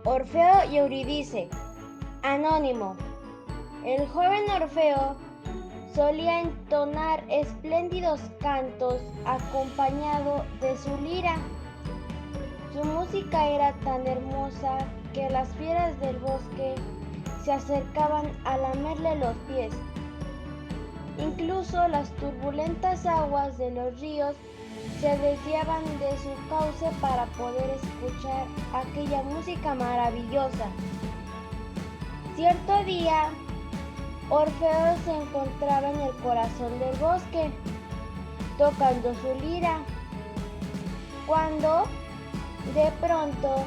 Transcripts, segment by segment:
Orfeo y Eurídice. Anónimo. El joven Orfeo solía entonar espléndidos cantos acompañado de su lira. Su música era tan hermosa que las fieras del bosque se acercaban a lamerle los pies. Incluso las turbulentas aguas de los ríos se desviaban de su cauce para poder escuchar aquella música maravillosa. Cierto día, Orfeo se encontraba en el corazón del bosque, tocando su lira, cuando de pronto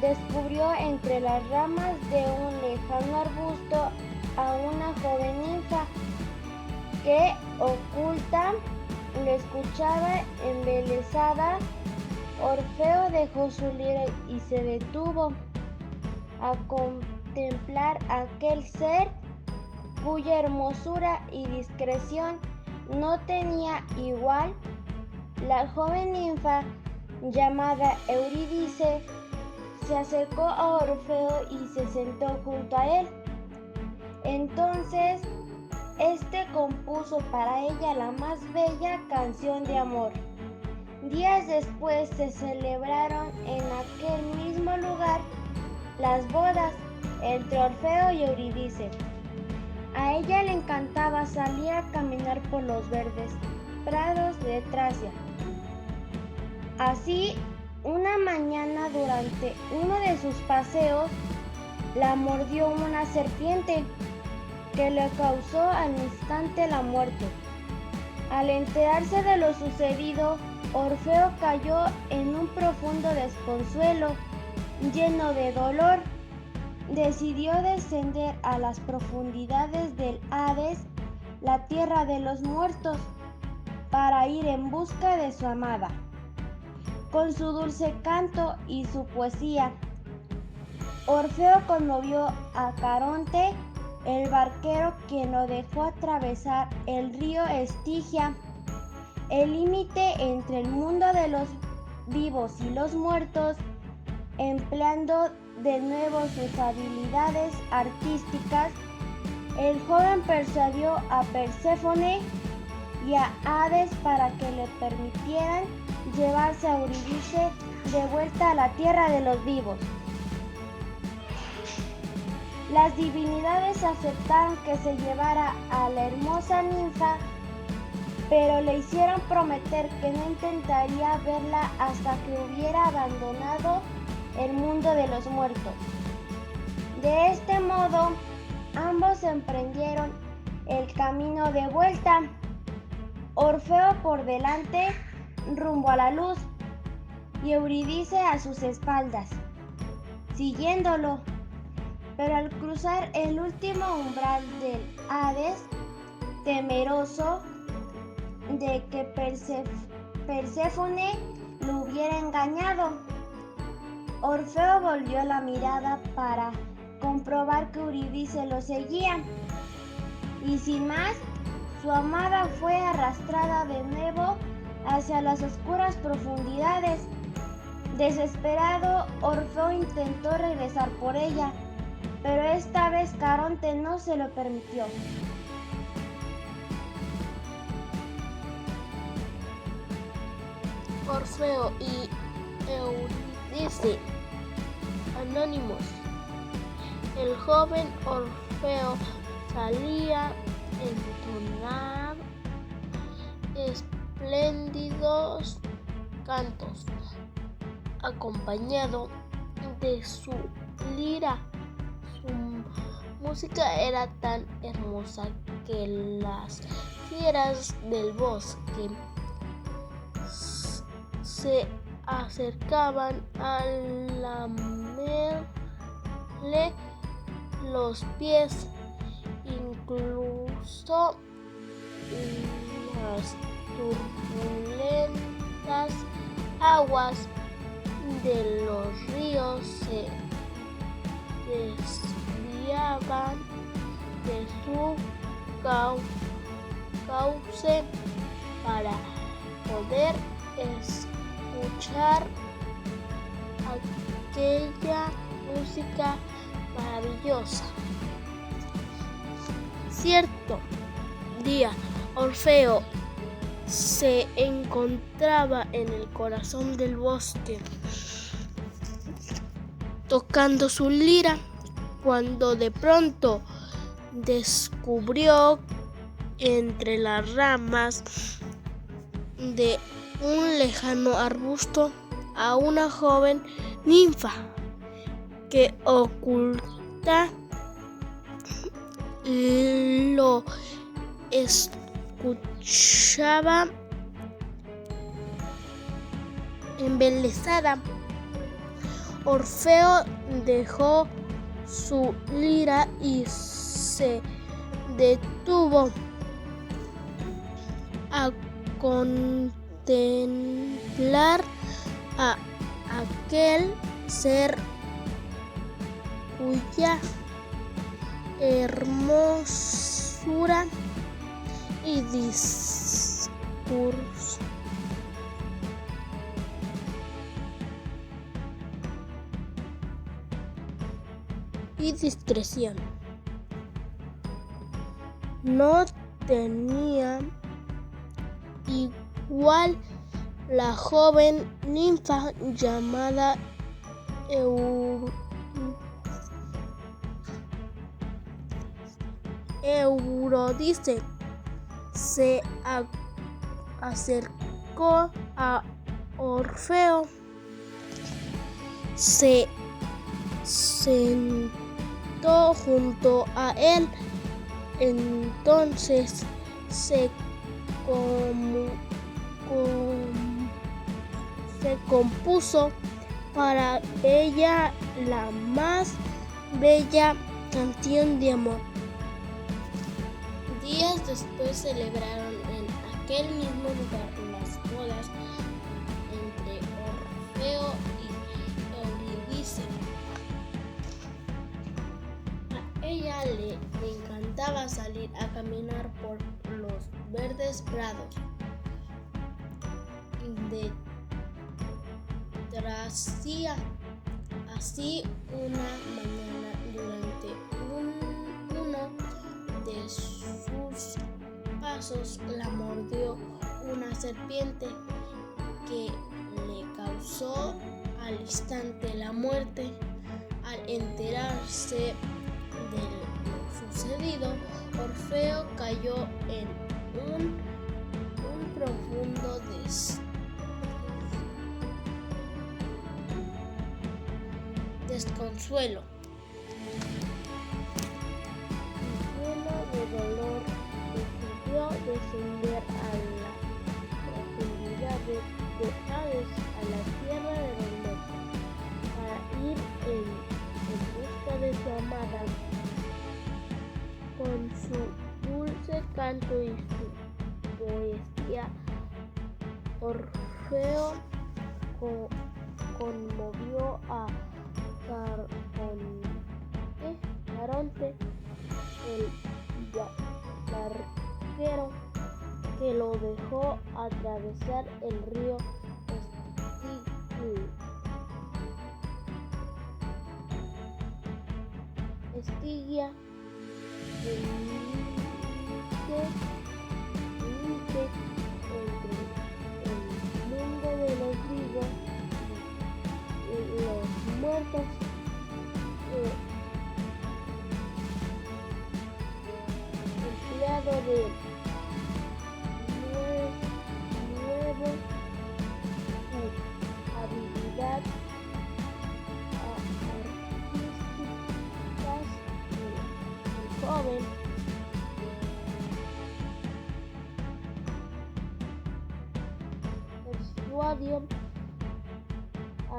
descubrió entre las ramas de un lejano arbusto a una joven ninfa que, oculta, lo escuchaba embelesada. Orfeo dejó su lira y se detuvo a contemplar aquel ser cuya hermosura y discreción no tenía igual. La joven ninfa, llamada Eurídice, se acercó a Orfeo y se sentó junto a él. Entonces, este compuso para ella la más bella canción de amor. Días después se celebraron en aquel mismo lugar las bodas entre Orfeo y Eurídice. A ella le encantaba salir a caminar por los verdes prados de Tracia. Así, una mañana durante uno de sus paseos, la mordió una serpiente que le causó al instante la muerte. Al enterarse de lo sucedido, Orfeo cayó en un profundo desconsuelo. Lleno de dolor, decidió descender a las profundidades del Hades, la tierra de los muertos, para ir en busca de su amada. Con su dulce canto y su poesía, Orfeo conmovió a Caronte, el barquero, quien lo dejó atravesar el río Estigia, el límite entre el mundo de los vivos y los muertos, empleando de nuevo sus habilidades artísticas. El joven persuadió a Perséfone y a Hades para que le permitieran llevarse a Eurídice de vuelta a la tierra de los vivos. Las divinidades aceptaron que se llevara a la hermosa ninfa, pero le hicieron prometer que no intentaría verla hasta que hubiera abandonado el mundo de los muertos. De este modo, ambos emprendieron el camino de vuelta, Orfeo por delante rumbo a la luz y Eurídice a sus espaldas, siguiéndolo. Pero al cruzar el último umbral del Hades, temeroso de que Perséfone lo hubiera engañado, Orfeo volvió la mirada para comprobar que Eurídice lo seguía, y sin más, su amada fue arrastrada de nuevo hacia las oscuras profundidades. Desesperado, Orfeo intentó regresar por ella, pero esta vez Caronte no se lo permitió. Orfeo y Eurídice. Anónimos. El joven Orfeo salía a entonar espléndidos cantos, acompañado de su lira. Su música era tan hermosa que las fieras del bosque se acercaban a lamerle los pies. Incluso las turbulentas aguas de los ríos se desviaban de su cauce para poder escuchar aquella música maravillosa. Cierto día, Orfeo se encontraba en el corazón del bosque, tocando su lira, cuando de pronto descubrió entre las ramas de un lejano arbusto a una joven ninfa que oculta lo escuchaba embelesada. Orfeo dejó su lira y se detuvo a contemplar a aquel ser cuya hermosura y discreción no tenía igual. La joven ninfa llamada Eurídice se acercó a Orfeo, se sentó junto a él. Entonces se compuso para ella la más bella canción de amor. Días después celebraron en aquel mismo lugar las bodas entre Orfeo y Eurídice. A ella le encantaba salir a caminar por los verdes prados de Tracia. Así, una mañana, durante uno de sus pasos, la mordió una serpiente que le causó al instante la muerte. Al enterarse de lo sucedido, Orfeo cayó en un profundo desconsuelo. Lleno de dolor, decidió descender a las profundidades de Hades, a la tierra de los muertos, para ir en busca de su amada. Con su dulce canto y su poesía, Orfeo conmovió a Caronte, el barquero, que lo dejó atravesar el río Estigia, entre el mundo de los vivos y los muertos. Empleado de nuevo su habilidad artísticas, el joven persuadió a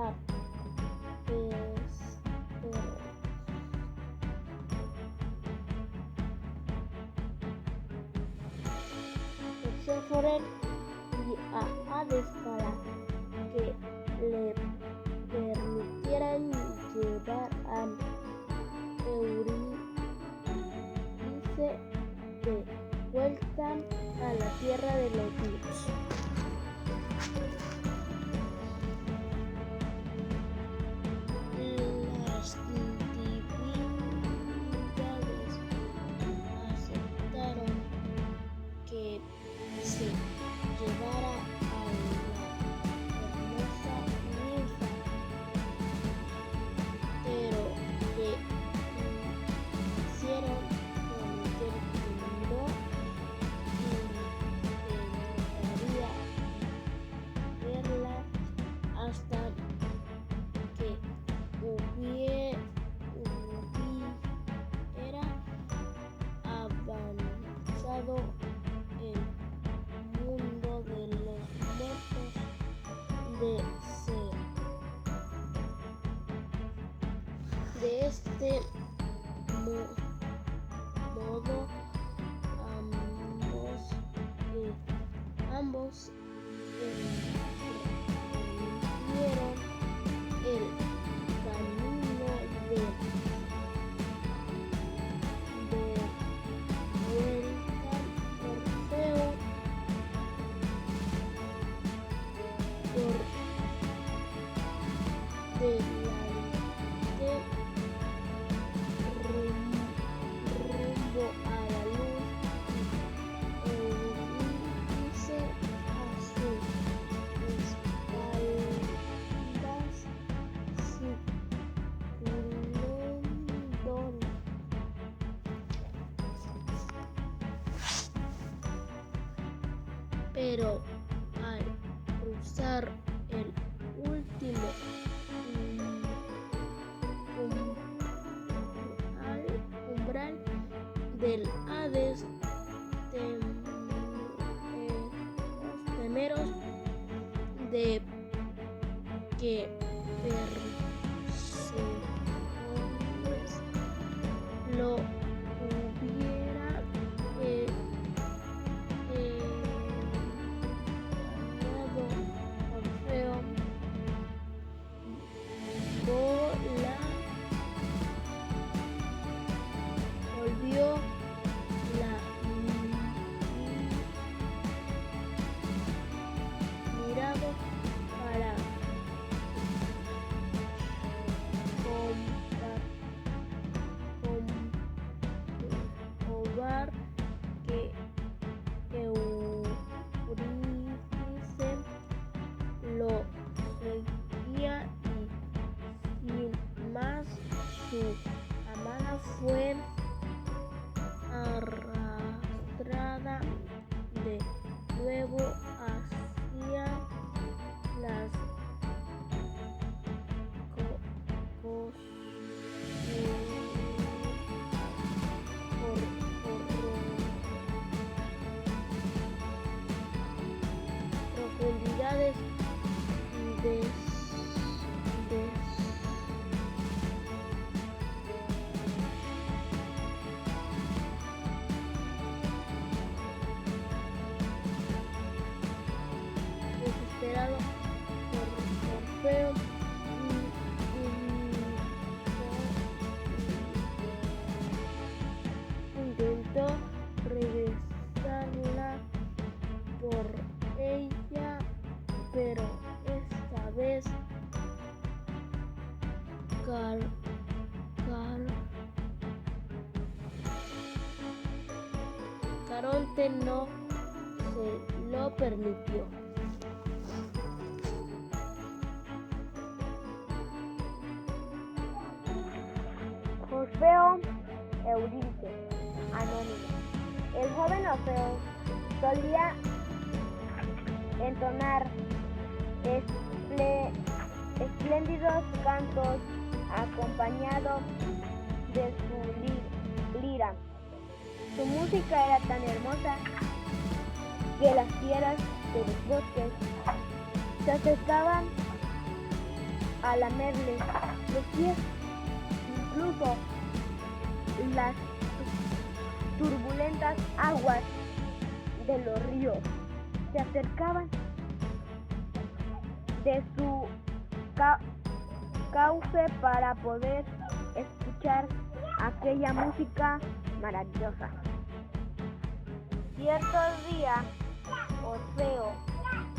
Perséfone y a Hades para que le permitieran llevar a Eurídice de vuelta a la tierra de los vivos. Las llegado el mundo de los muertos de este modo ambos emprendieron el camino de vuelta. Orfeo por delante rumbo a la luz, y Eurídice a sus espaldas, circundando. Pero al cruzar el último umbral del Hades, temeros de que Perséfones lo hubiera engañado, Orfeo volvió la mirada para comprobar que Eurídice lo seguía, y sin más su amada fue arrastrada de nuevo hacia las profundidades desesperado por Orfeo, intentó regresarla por ella, pero esta vez Caronte no se lo permitió. Orfeo, Eurídice, anónimo. El joven Orfeo solía entonar espléndidos cantos acompañado de su lira. Su música era tan hermosa que las fieras de los bosques se acercaban a lamerle los pies. Incluso las turbulentas aguas de los ríos se acercaban de su cauce para poder escuchar aquella música maravillosa. Cierto día, Orfeo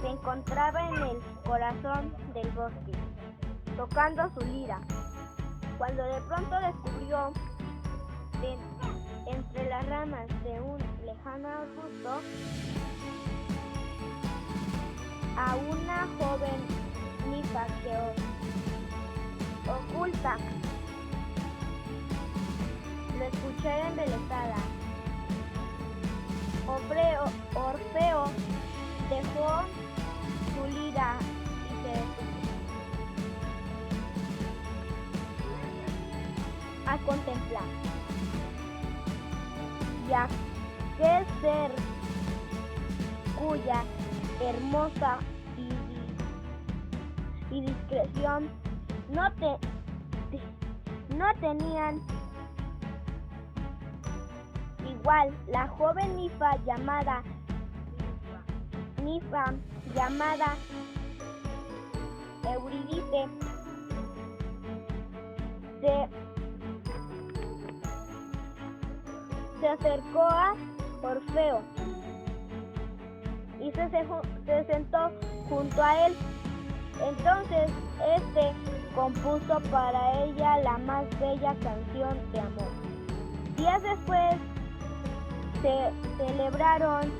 se encontraba en el corazón del bosque, tocando su lira, cuando de pronto descubrió entre las ramas de un lejano arbusto a una joven ninfa que oculta. Lo escuché embelesada. Orfeo dejó su lira y se detuvo a contemplar aquel ser cuya hermosa y discreción no tenían igual. La joven ninfa llamada Eurídice se acercó a Orfeo y se sentó junto a él. Entonces este compuso para ella la más bella canción de amor. Días después se celebraron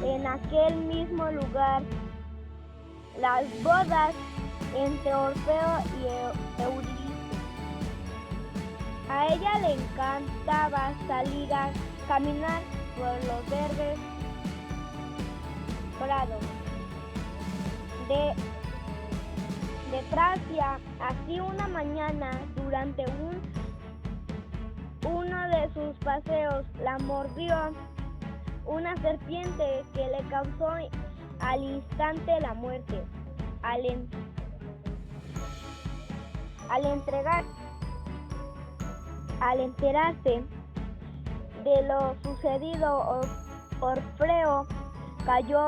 en aquel mismo lugar las bodas entre Orfeo y Eurídice. A ella le encantaba salir a caminar por los verdes prados de Tracia. Así una mañana, durante uno de sus paseos, la mordió una serpiente que le causó al instante la muerte. Al enterarse de lo sucedido, Orfeo cayó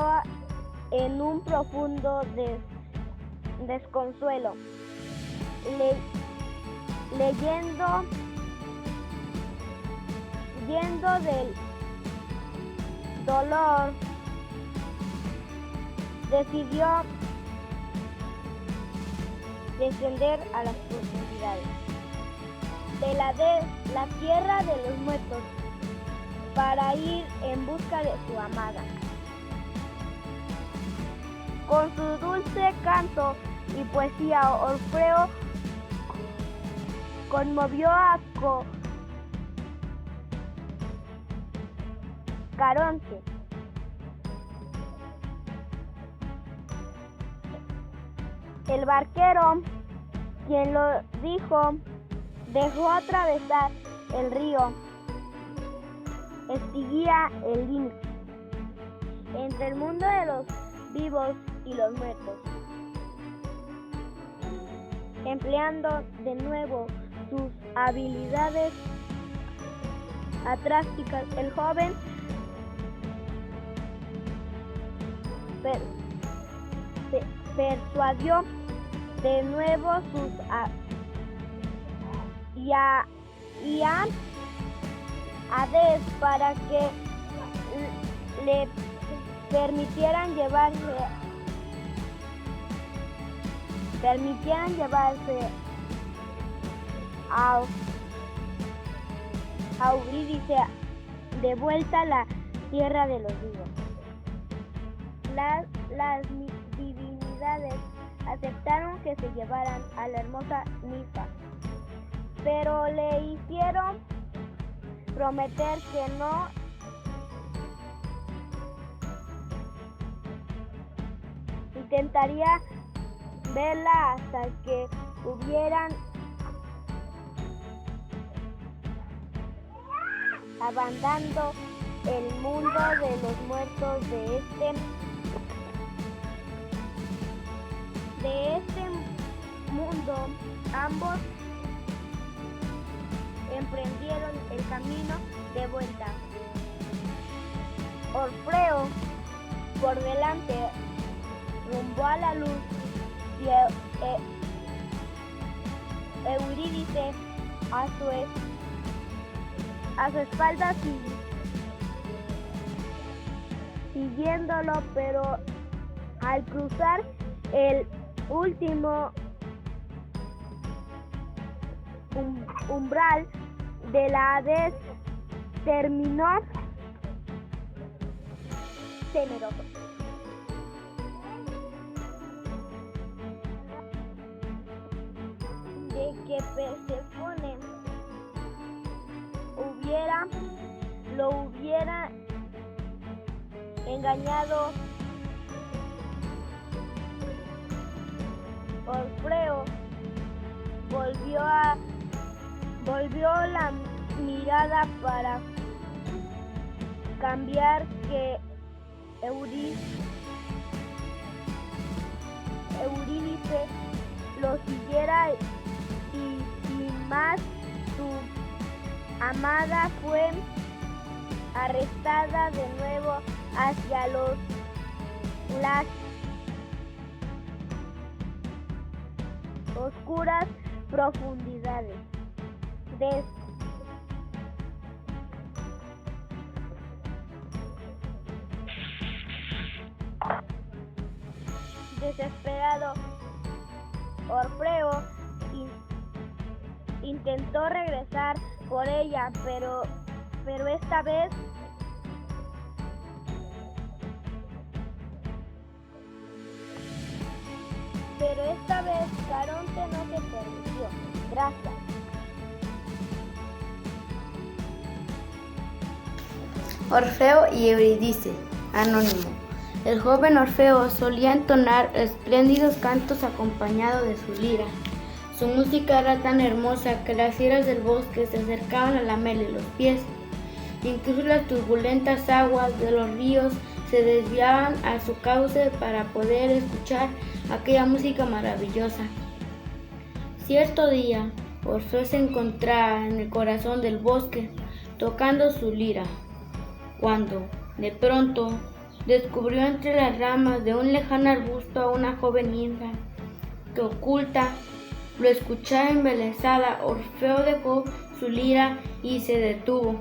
en un profundo desconsuelo, yendo del dolor, decidió descender a las profundidades de la tierra de los muertos para ir en busca de su amada. Con su dulce canto y poesía, Orfeo conmovió a Caronte. El barquero, quien lo dejó atravesar el río Estigia el límite entre el mundo de los vivos y los muertos. Empleando de nuevo sus habilidades astrásticas, el joven persuadió de nuevo y a Hades para que le permitieran llevarse a Eurídice de vuelta a la tierra de los vivos. Las divinidades aceptaron que se llevaran a la hermosa ninfa, pero le hicieron prometer que no intentaría verla hasta que hubieran abandonado el mundo de los muertos de este mundo. Ambos emprendieron el camino de vuelta. Orfeo por delante, rumbo a la luz, y Eurídice a su espalda siguiéndolo, pero al cruzar el último umbral de la Hades, terminó temeroso de que Perséfone lo hubiera engañado. Orfeo volvió la mirada para cambiar que Eurídice lo siguiera y sin más su amada fue arrastrada de nuevo hacia las oscuras profundidades. Desesperado, Orfeo intentó regresar por ella, pero esta vez Caronte no se permitió. Gracias. Orfeo y Eurídice. Anónimo. El joven Orfeo solía entonar espléndidos cantos acompañado de su lira. Su música era tan hermosa que las fieras del bosque se acercaban a lamerle los pies. Incluso las turbulentas aguas de los ríos se desviaban a su cauce para poder escuchar aquella música maravillosa. Cierto día, Orfeo se encontraba en el corazón del bosque, tocando su lira, cuando, de pronto, descubrió entre las ramas de un lejano arbusto a una joven ninfa, que oculta lo escuchaba embelesada. Orfeo dejó su lira y se detuvo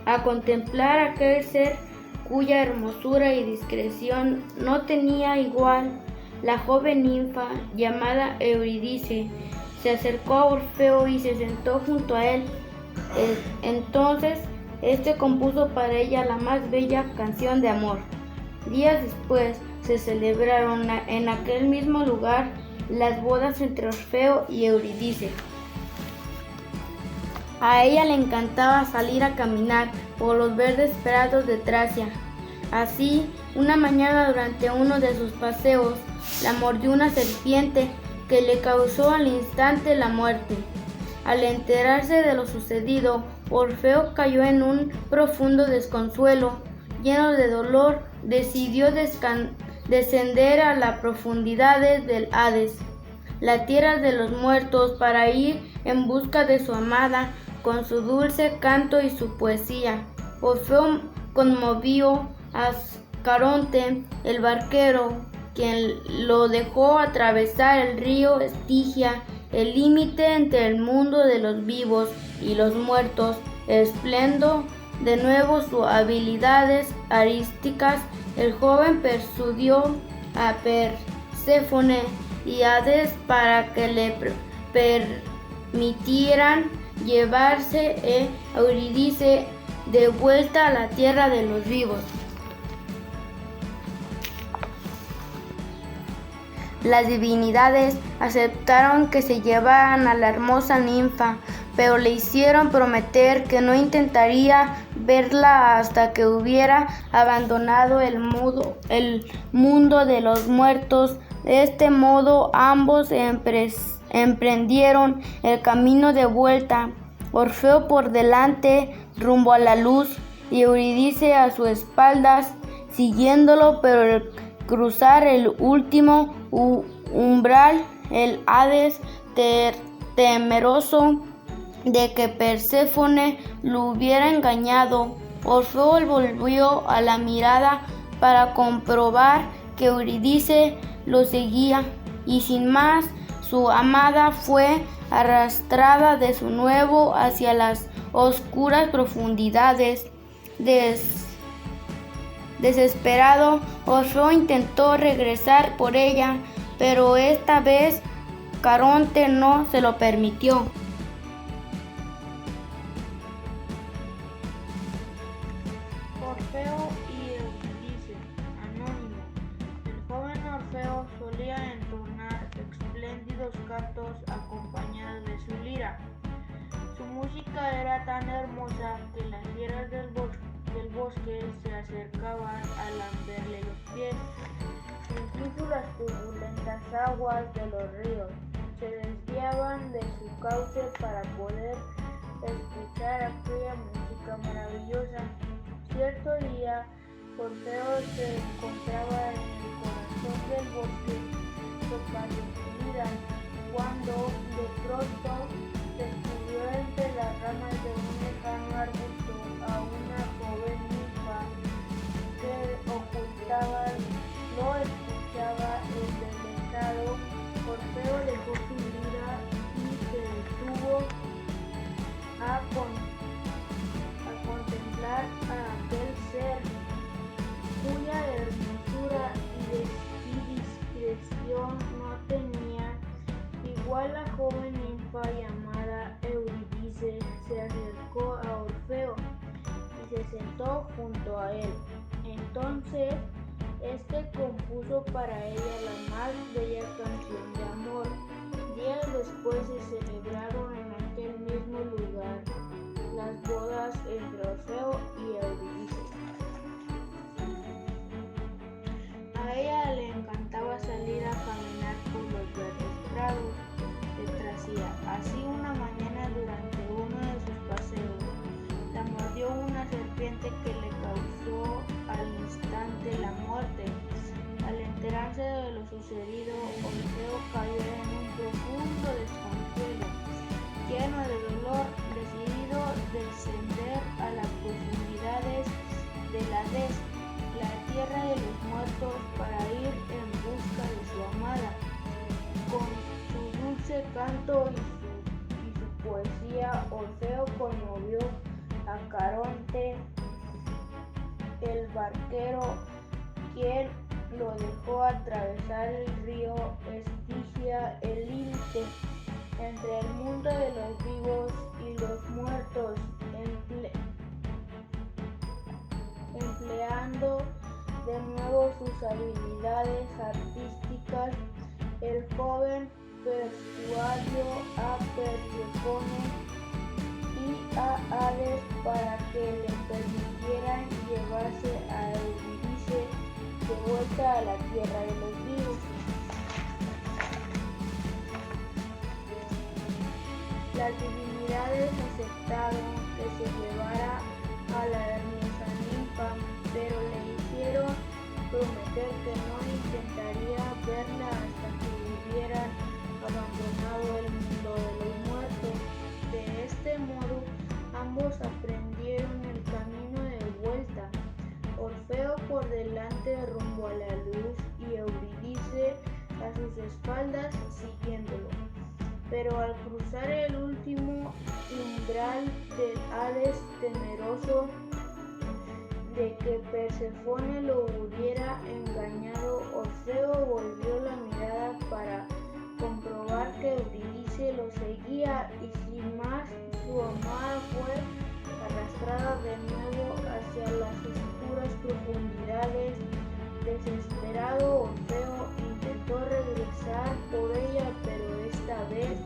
a contemplar aquel ser cuya hermosura y discreción no tenía igual. La joven ninfa, llamada Eurídice, se acercó a Orfeo y se sentó junto a él. Entonces, este compuso para ella la más bella canción de amor. Días después, se celebraron en aquel mismo lugar las bodas entre Orfeo y Eurídice. A ella le encantaba salir a caminar por los verdes prados de Tracia. Así, una mañana durante uno de sus paseos, la mordió una serpiente que le causó al instante la muerte. Al enterarse de lo sucedido, Orfeo cayó en un profundo desconsuelo. Lleno de dolor, decidió descender a las profundidades del Hades, la tierra de los muertos, para ir en busca de su amada con su dulce canto y su poesía. Orfeo conmovió a Caronte, el barquero, quien lo dejó atravesar el río Estigia, el límite entre el mundo de los vivos y los muertos, espléndido de nuevo sus habilidades arísticas. El joven persuadió a Perséfone y Hades para que le permitieran llevarse a Eurídice de vuelta a la tierra de los vivos. Las divinidades aceptaron que se llevaran a la hermosa ninfa, pero le hicieron prometer que no intentaría verla hasta que hubiera abandonado el mundo de los muertos. De este modo, ambos emprendieron el camino de vuelta, Orfeo por delante rumbo a la luz y Eurídice a sus espaldas, siguiéndolo, pero al cruzar el último umbral, el Hades, temeroso de que Perséfone lo hubiera engañado, Orfeo volvió a la mirada para comprobar que Eurídice lo seguía, y sin más, su amada fue arrastrada de nuevo hacia las oscuras profundidades. Desesperado, Orfeo intentó regresar por ella, pero esta vez Caronte no se lo permitió. Orfeo y Eurídice. Anónimo. El joven Orfeo solía entonar espléndidos cantos acompañados de su lira. Su música era tan hermosa que las fieras del bosque se acercaban a lamberle los pies. Incluso las turbulentas aguas de los ríos se desviaban de su cauce para poder escuchar aquella música maravillosa. Cierto día, Orfeo se encontraba en el corazón del bosque tocando su lira, cuando de pronto descubrió entre las ramas de un lejano arbusto a una joven ninfa que ocultaba, lo escuchaba embelesado. Orfeo dejó su lira y se detuvo a contemplar a aquel ser cuya hermosura y discreción no tenía igual. La joven ninfa llamada Eurídice se acercó a Orfeo y se sentó junto a él. Entonces este compuso para ella la más bella canción de amor. Días después se celebraron en aquel mismo lugar las bodas entre Orfeo y Eurídice. A ella le encantaba salir a caminar por los verdes prados de Tracia. Así una mañana, durante uno de sus paseos, la mordió una serpiente que le causó al instante la muerte. Al enterarse de lo sucedido, Orfeo cayó en un profundo desconsuelo. Lleno de dolor, decidido descender a las profundidades del Hades, la tierra de los muertos, para ir en busca de su amada. Con su dulce canto y su poesía, Orfeo conmovió a Caronte, el barquero, quien lo dejó atravesar el río Estigia, el límite entre el mundo de los vivos y los muertos, empleando de nuevo sus habilidades artísticas. El joven persuadió a Perséfone y a Hades para que le permitieran llevarse a Eurídice de vuelta a la tierra de los vivos. Las divinidades aceptaron que se llevara a la hermosa ninfa, pero le hicieron prometer que no intentaría verla hasta que hubieran abandonado el mundo de los muertos. De este modo, ambos aprendieron el camino de vuelta, Orfeo por delante rumbo a la luz y Eurídice a sus espaldas siguiéndolo. Pero al cruzar el último umbral del Hades, temeroso de que Perséfone lo hubiera engañado, Orfeo volvió la mirada para comprobar que Eurídice lo seguía, y sin más su amada fue arrastrada de nuevo hacia las oscuras profundidades. Desesperado, Orfeo intentó regresar por ella, pero esta vez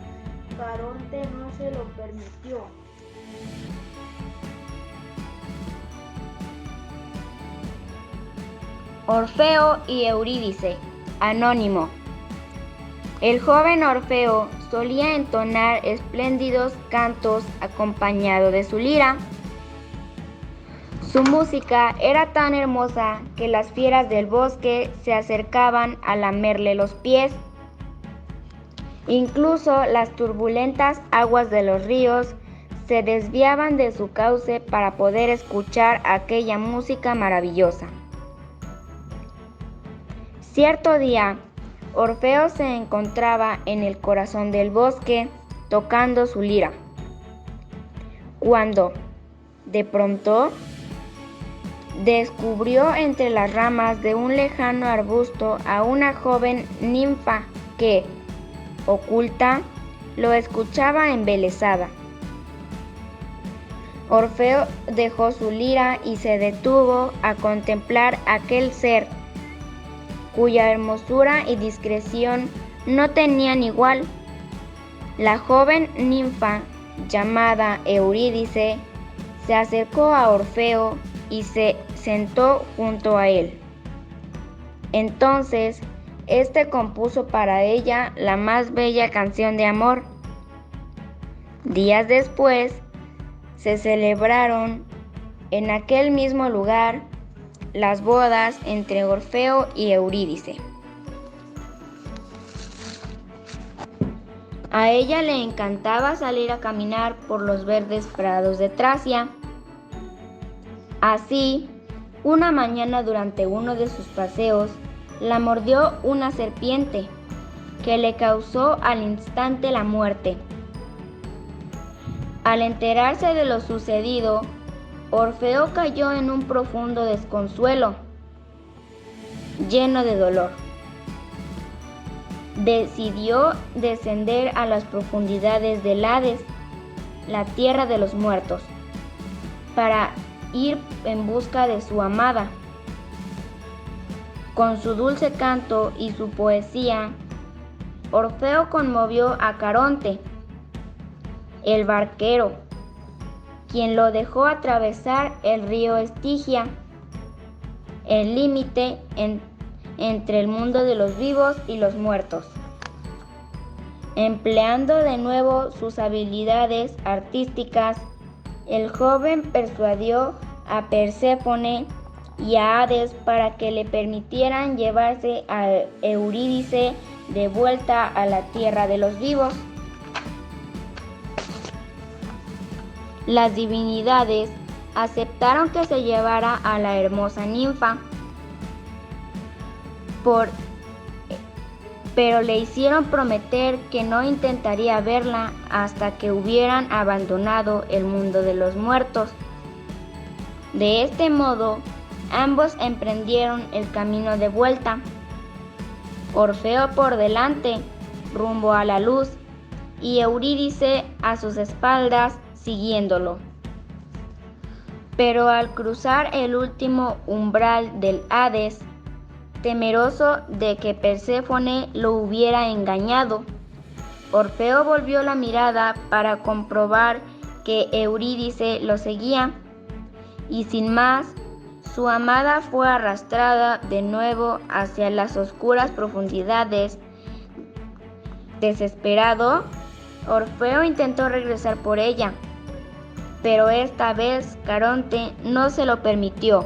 Caronte no se lo permitió. Orfeo y Eurídice. Anónimo. El joven Orfeo solía entonar espléndidos cantos acompañado de su lira. Su música era tan hermosa que las fieras del bosque se acercaban a lamerle los pies. Incluso las turbulentas aguas de los ríos se desviaban de su cauce para poder escuchar aquella música maravillosa. Cierto día, Orfeo se encontraba en el corazón del bosque tocando su lira, cuando, de pronto, descubrió entre las ramas de un lejano arbusto a una joven ninfa que, oculta, lo escuchaba embelesada. Orfeo dejó su lira y se detuvo a contemplar aquel ser cuya hermosura y discreción no tenían igual. La joven ninfa, llamada Eurídice, se acercó a Orfeo y se sentó junto a él. Entonces, este compuso para ella la más bella canción de amor. Días después, se celebraron en aquel mismo lugar las bodas entre Orfeo y Eurídice. A ella le encantaba salir a caminar por los verdes prados de Tracia. Así, una mañana durante uno de sus paseos, la mordió una serpiente que le causó al instante la muerte. Al enterarse de lo sucedido, Orfeo cayó en un profundo desconsuelo, lleno de dolor. Decidió descender a las profundidades del Hades, la tierra de los muertos, para ir en busca de su amada. Con su dulce canto y su poesía, Orfeo conmovió a Caronte, el barquero, quien lo dejó atravesar el río Estigia, el límite entre el mundo de los vivos y los muertos. Empleando de nuevo sus habilidades artísticas, el joven persuadió a Perséfone y a Hades para que le permitieran llevarse a Eurídice de vuelta a la tierra de los vivos. Las divinidades aceptaron que se llevara a la hermosa ninfa, pero le hicieron prometer que no intentaría verla hasta que hubieran abandonado el mundo de los muertos. De este modo, ambos emprendieron el camino de vuelta, Orfeo por delante, rumbo a la luz, y Eurídice a sus espaldas, siguiéndolo. Pero al cruzar el último umbral del Hades, temeroso de que Perséfone lo hubiera engañado, Orfeo volvió la mirada para comprobar que Eurídice lo seguía, y sin más, su amada fue arrastrada de nuevo hacia las oscuras profundidades. Desesperado, Orfeo intentó regresar por ella, pero esta vez Caronte no se lo permitió.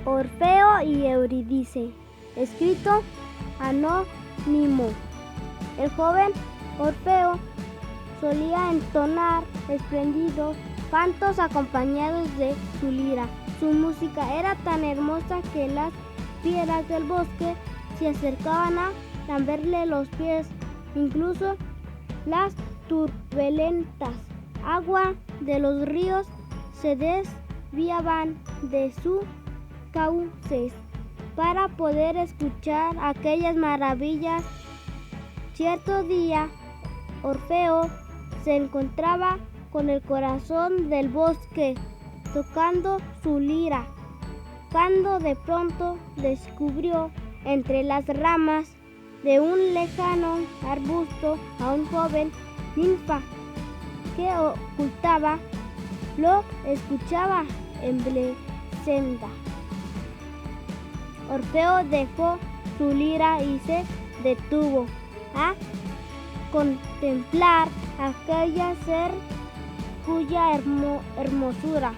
Orfeo y Eurídice, escrito anónimo. El joven Orfeo solía entonar espléndidos cantos acompañados de su lira. Su música era tan hermosa que las fieras del bosque se acercaban a lamberle los pies. Incluso las turbulentas aguas de los ríos se desviaban de sus cauces para poder escuchar aquellas maravillas. Cierto día, Orfeo se encontraba con el corazón del bosque, tocando su lira, cuando de pronto descubrió entre las ramas de un lejano arbusto a un joven ninfa que ocultaba. Lo escuchaba embelesada. Orfeo dejó su lira y se detuvo a contemplar aquella ser cuya hermosura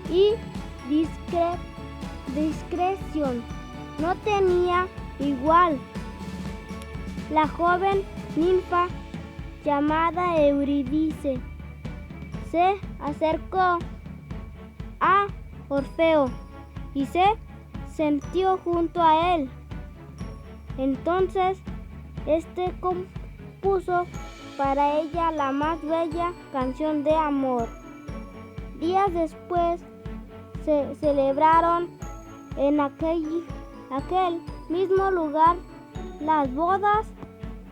y discreción no tenía igual. La joven ninfa llamada Eurídice se acercó a Orfeo y se sentó junto a él. Entonces este compuso para ella la más bella canción de amor. Días después se celebraron en aquel mismo lugar las bodas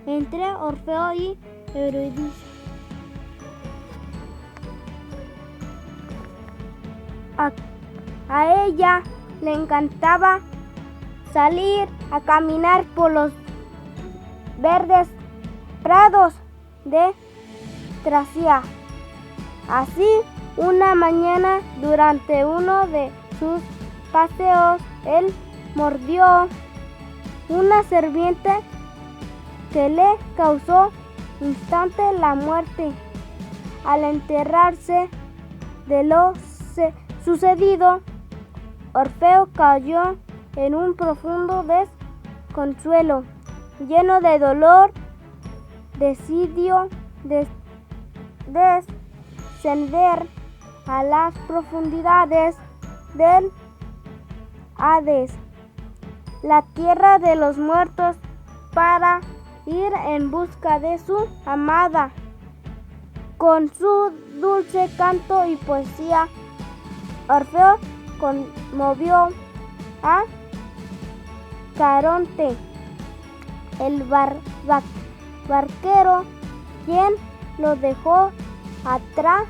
entre Orfeo y Eurídice. A ella le encantaba salir a caminar por los verdes prados de Tracia. Así, una mañana, durante uno de sus paseos, él mordió una serpiente que le causó instante la muerte. Al enterarse de lo sucedido, Orfeo cayó en un profundo desconsuelo. Lleno de dolor, decidió descender a las profundidades del Hades, la tierra de los muertos, para ir en busca de su amada. Con su dulce canto y poesía, Orfeo conmovió a Caronte, el barquero, quien lo dejó atravesar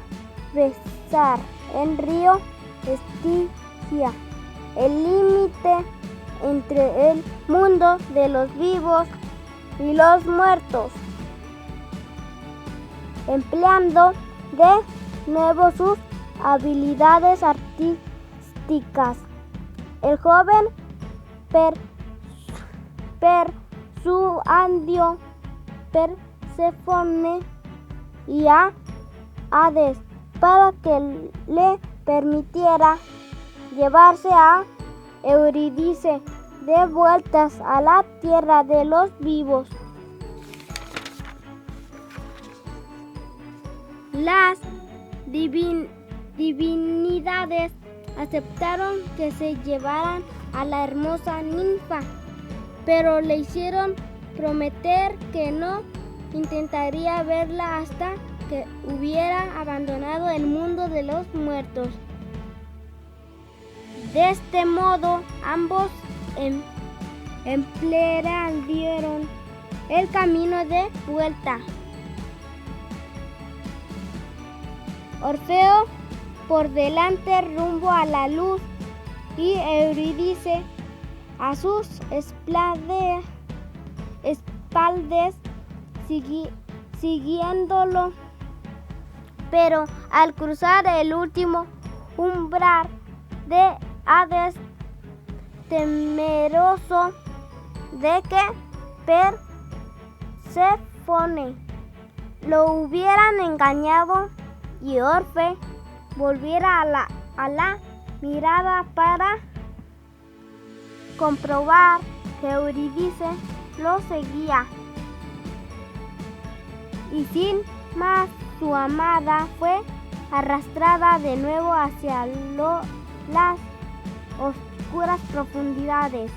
el río Estigia, el límite entre el mundo de los vivos y los muertos, empleando de nuevo sus habilidades artísticas. El joven persuadió Perséfone y a Hades para que le permitiera llevarse a Eurídice de vueltas a la tierra de los vivos. Las divinidades aceptaron que se llevaran a la hermosa ninfa, pero le hicieron prometer que no intentaría verla hasta que hubiera abandonado el mundo de los muertos. De este modo, ambos emprendieron el camino de vuelta. Orfeo por delante rumbo a la luz y Eurídice a sus espaldas siguiéndolo. Pero al cruzar el último umbral de Hades, temeroso de que Perséfone lo hubieran engañado y Orfeo volviera a la mirada para comprobar que Eurídice lo seguía, y sin más su amada fue arrastrada de nuevo hacia las oscuras profundidades.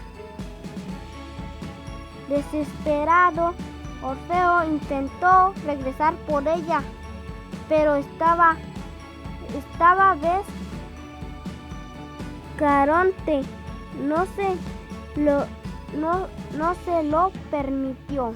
Desesperado, Orfeo intentó regresar por ella, pero esta vez Caronte no se lo permitió.